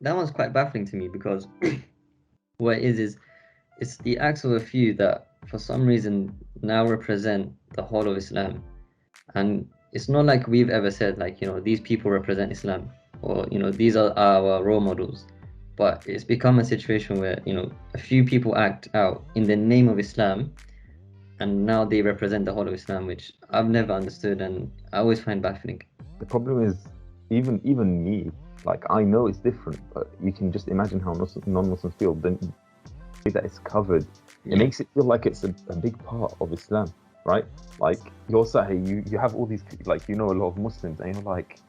that one's quite baffling to me because what it is it's the acts of a few that for some reason now represent the whole of Islam. And it's not like we've ever said like, these people represent Islam, or these are our role models. But it's become a situation where, a few people act out in the name of Islam, and now they represent the whole of Islam, which I've never understood and I always find baffling. The problem is, even me, like, I know it's different, but you can just imagine how non-Muslims feel. The way that it's covered, it makes it feel like it's a big part of Islam, right? Like, you're sat here, you have all these, like, a lot of Muslims, and you're like,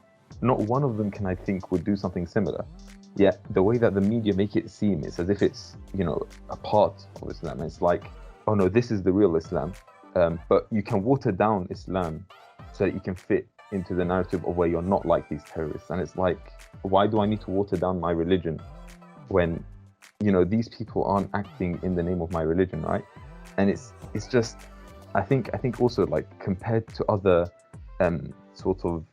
not one of them can I think would do something similar. Yet the way that the media make it seem, it's as if it's, a part of Islam. It's like, oh no, this is the real Islam. But you can water down Islam so that you can fit into the narrative of where you're not like these terrorists. And it's like, why do I need to water down my religion when, these people aren't acting in the name of my religion, right? And it's just, I think also, like, compared to other sort of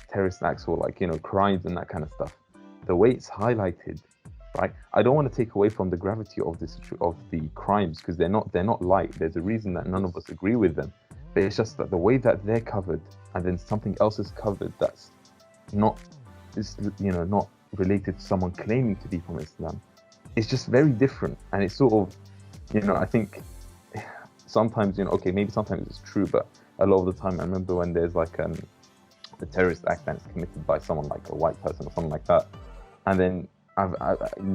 terrorist acts or, like, crimes and that kind of stuff, the way it's highlighted, right? I don't want to take away from the gravity of the crimes, because they're not light. There's a reason that none of us agree with them. But it's just that the way that they're covered, and then something else is covered that's not related to someone claiming to be from Islam, it's just very different. And it's sort of, I think sometimes, okay, maybe sometimes it's true, but a lot of the time I remember when there's like a terrorist act that's committed by someone like a white person or something like that, and then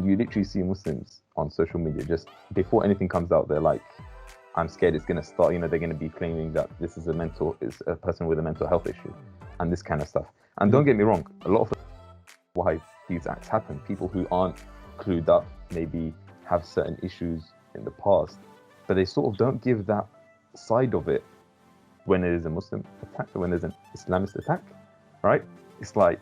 you literally see Muslims on social media, just before anything comes out, they're like, I'm scared it's going to start, they're going to be claiming that this is a person with a mental health issue and this kind of stuff. And don't get me wrong, a lot of why these acts happen, people who aren't clued up, maybe have certain issues in the past, but they sort of don't give that side of it when it is a Muslim attack or when there's an Islamist attack, right? It's like,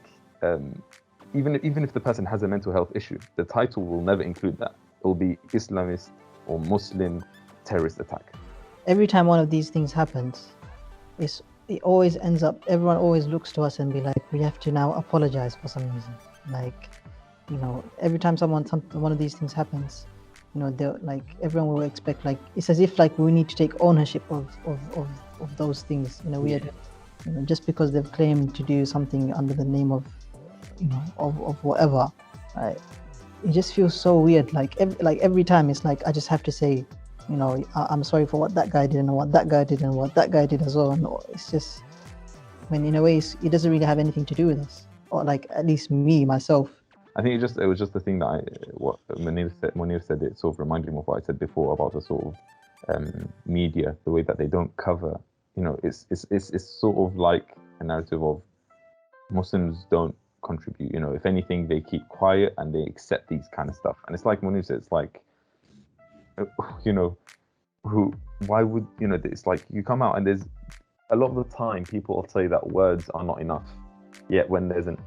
even if the person has a mental health issue, the title will never include that. It will be Islamist or Muslim terrorist attack. Every time one of these things happens, it always ends up, everyone always looks to us and be like, we have to now apologize for some reason. Like, every time one of these things happens, like, everyone will expect, like, it's as if like we need to take ownership of those things in a weird way. Just because they've claimed to do something under the name of of whatever, right? It just feels so weird. Like every time it's like I just have to say, I'm sorry for what that guy did and what that guy did and what that guy did as well. And it's just, when in a way it doesn't really have anything to do with us, or like at least me myself. I think it was just the thing that what Muneer said. It sort of reminded me of what I said before about the sort of media, the way that they don't cover. It's sort of like a narrative of Muslims don't contribute. If anything, they keep quiet and they accept these kind of stuff. And it's like Muneer said, it's like, why would, it's like you come out and there's a lot of the time people will say that words are not enough. Yet when there's a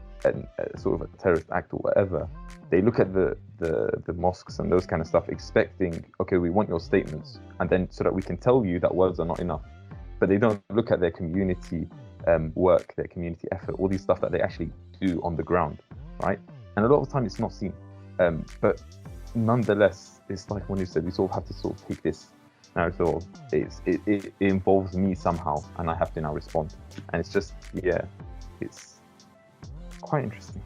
sort of a terrorist act or whatever, they look at the mosques and those kind of stuff expecting, okay, we want your statements, and then so that we can tell you that words are not enough. But they don't look at their community work, their community effort, all these stuff that they actually do on the ground, right? And a lot of the time it's not seen. But nonetheless, it's like when you said, we sort of have to sort of take this narrative of it involves me somehow, and I have to now respond. And it's just, yeah, it's quite interesting.